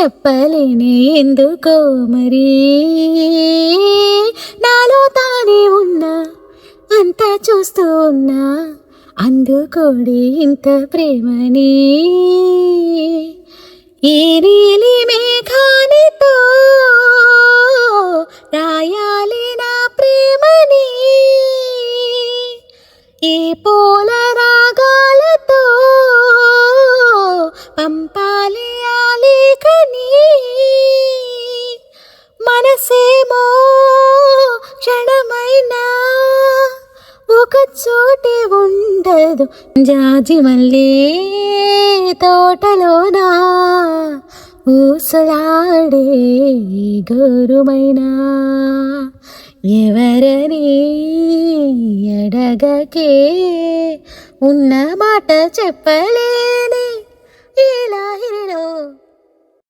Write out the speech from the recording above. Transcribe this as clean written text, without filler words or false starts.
చెప్పలేనే ఎందుకో మరి నాలో తానే ఉన్నా అంతా చూస్తూ ఉన్నా అందుకోడి ఇంత ప్రేమని ఈ నీలి మేఘానితో రాయాలి నా ప్రేమని ఈ పూల రాగాలతో పంపాలి ఆ లేఖని మనసేమో క్షణమైనా ఒక చోటే ఉండదు జాజి మల్లె తోటలోనా ఊసలాడే గోరుమైనా ఎవరని అడగకే ఉన్న మాట చెప్పలేనే